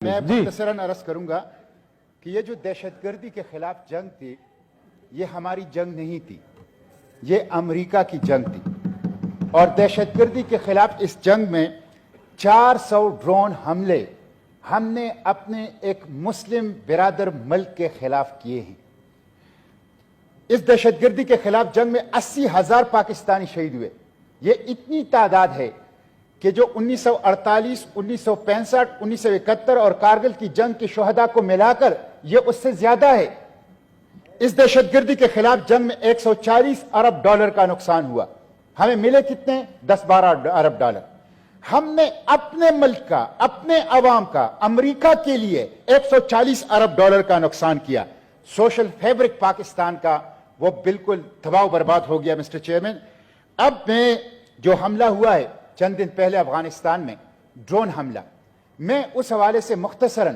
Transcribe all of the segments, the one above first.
میں جی مختصراً عرض کروں گا کہ یہ جو دہشت گردی کے خلاف جنگ تھی یہ ہماری جنگ نہیں تھی، یہ امریکہ کی جنگ تھی، اور دہشت گردی کے خلاف اس جنگ میں 400 ڈرون حملے ہم نے اپنے ایک مسلم برادر ملک کے خلاف کیے ہیں۔ اس دہشت گردی کے خلاف جنگ میں 80,000 پاکستانی شہید ہوئے۔ یہ اتنی تعداد ہے کہ جو 1948، 1965، 1971 اور کارگل کی جنگ کے شہداء کو ملا کر یہ اس سے زیادہ ہے۔ اس دہشت گردی کے خلاف جنگ میں 140 ارب ڈالر کا نقصان ہوا۔ ہمیں ملے کتنے؟ 10-12 ارب ڈالر۔ ہم نے اپنے ملک کا، اپنے عوام کا، امریکہ کے لیے 140 ارب ڈالر کا نقصان کیا۔ سوشل فیبرک پاکستان کا وہ بالکل تباہ و برباد ہو گیا مسٹر چیئرمین۔ اب میں جو حملہ ہوا ہے چند دن پہلے افغانستان میں، ڈرون حملہ، میں اس حوالے سے مختصراً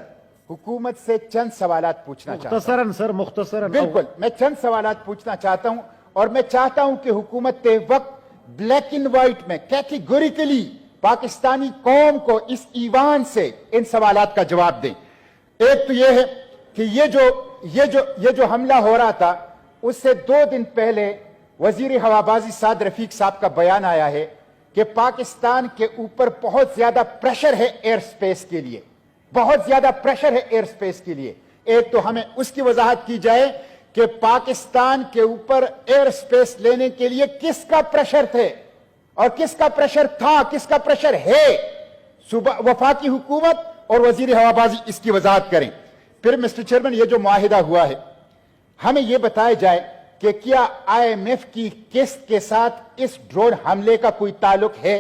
حکومت سے چند سوالات پوچھنا چاہتا ہوں۔ مختصراً سر، مختصراً بالکل، میں چند سوالات پوچھنا چاہتا ہوں، اور میں چاہتا ہوں کہ حکومت وقت بلیک اینڈ وائٹ میں کیٹیگوریکلی پاکستانی قوم کو اس ایوان سے ان سوالات کا جواب دیں۔ ایک تو یہ ہے کہ یہ جو حملہ ہو رہا تھا اس سے 2 دن پہلے وزیر ہوابازی سعد رفیق صاحب کا بیان آیا ہے کہ پاکستان کے اوپر بہت زیادہ پریشر ہے ایئر سپیس کے لیے، بہت زیادہ پریشر ہے ایئر سپیس کے لیے۔ ایک تو ہمیں اس کی وضاحت کی جائے کہ پاکستان کے اوپر ایئر سپیس لینے کے لیے کس کا پریشر تھے اور کس کا پریشر تھا، کس کا پریشر ہے۔ وفاقی حکومت اور وزیر ہوابازی اس کی وضاحت کریں۔ پھر مسٹر چیئرمین، یہ جو معاہدہ ہوا ہے ہمیں یہ بتایا جائے کہ کیا IMF کی قسط کے ساتھ اس ڈرون حملے کا کوئی تعلق ہے؟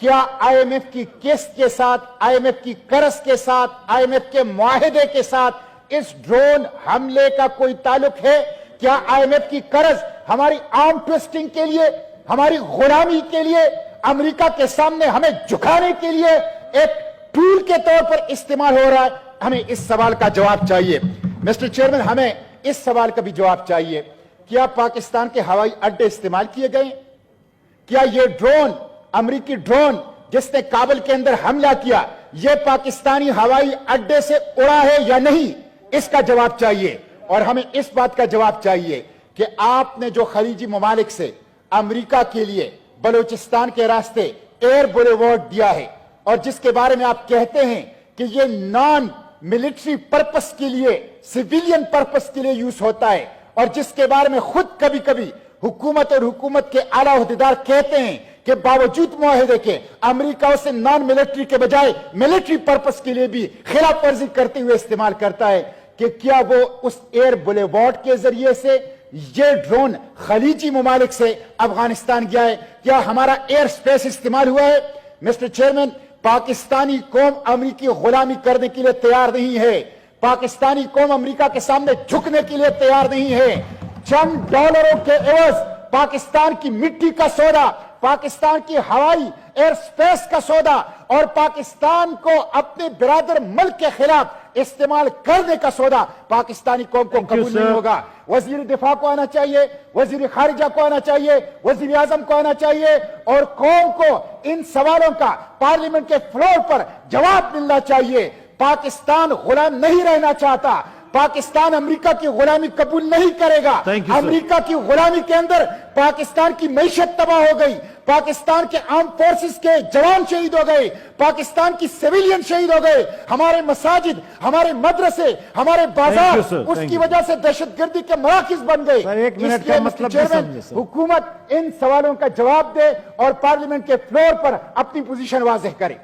کیا IMF کی قسط کے ساتھ، IMF کی قرض کے ساتھ، IMF کے معاہدے کے ساتھ اس ڈرون حملے کا کوئی تعلق ہے؟ کیا IMF کی قرض ہماری آرم ٹویسٹنگ کے لیے، ہماری غلامی کے لیے، امریکہ کے سامنے ہمیں جھکانے کے لیے ایک ٹول کے طور پر استعمال ہو رہا ہے؟ ہمیں اس سوال کا جواب چاہیے۔ مسٹر چیئرمین، ہمیں اس سوال کا بھی جواب چاہیے، کیا پاکستان کے ہوائی اڈے استعمال کیے گئے؟ کیا یہ ڈرون، امریکی ڈرون جس نے کابل کے اندر حملہ کیا، یہ پاکستانی ہوائی اڈے سے اڑا ہے یا نہیں؟ اس کا جواب چاہیے۔ اور ہمیں اس بات کا جواب چاہیے کہ آپ نے جو خلیجی ممالک سے امریکہ کے لیے بلوچستان کے راستے ایئر بولیوارڈ دیا ہے، اور جس کے بارے میں آپ کہتے ہیں کہ یہ نان ملٹری پرپس کے لیے، سیویلین پرپس کے لیے یوز ہوتا ہے، اور جس کے بارے میں خود کبھی کبھی حکومت اور حکومت کے اعلیٰ عہدیدار کہتے ہیں کہ باوجود معاہدے کے امریکہ اسے نان ملٹری کے بجائے ملٹری پرپس کے لیے بھی خلاف ورزی کرتے ہوئے استعمال کرتا ہے، کہ کیا وہ اس ایئر بولیوارڈ کے ذریعے سے یہ ڈرون خلیجی ممالک سے افغانستان گیا ہے؟ کیا ہمارا ایئر سپیس استعمال ہوا ہے؟ مسٹر چیئرمین، پاکستانی قوم امریکی غلامی کرنے کے لیے تیار نہیں ہے، پاکستانی قوم امریکہ کے سامنے جھکنے کے لیے تیار نہیں ہے۔ چند ڈالروں کے عوض پاکستان کی مٹی کا سودا، پاکستان کی ہوائی ایئر سپیس کا سودا، اور پاکستان کو اپنے برادر ملک کے خلاف استعمال کرنے کا سودا پاکستانی قوم کو قبول نہیں ہوگا۔ وزیر دفاع کو آنا چاہیے، وزیر خارجہ کو آنا چاہیے، وزیر اعظم کو آنا چاہیے، اور قوم کو ان سوالوں کا پارلیمنٹ کے فلور پر جواب ملنا چاہیے۔ پاکستان غلام نہیں رہنا چاہتا، پاکستان امریکہ کی غلامی قبول نہیں کرے گا۔ امریکہ کی غلامی کے اندر پاکستان کی معیشت تباہ ہو گئی، پاکستان کے آرم فورسز کے جوان شہید ہو گئے، پاکستان کی سیویلین شہید ہو گئے، ہمارے مساجد، ہمارے مدرسے، ہمارے بازار اس کی وجہ سے دہشت گردی کے مراکز بن گئے۔ ایک منٹ کا مطلب چیئرمین، حکومت ان سوالوں کا جواب دے اور پارلیمنٹ کے فلور پر اپنی پوزیشن واضح کرے۔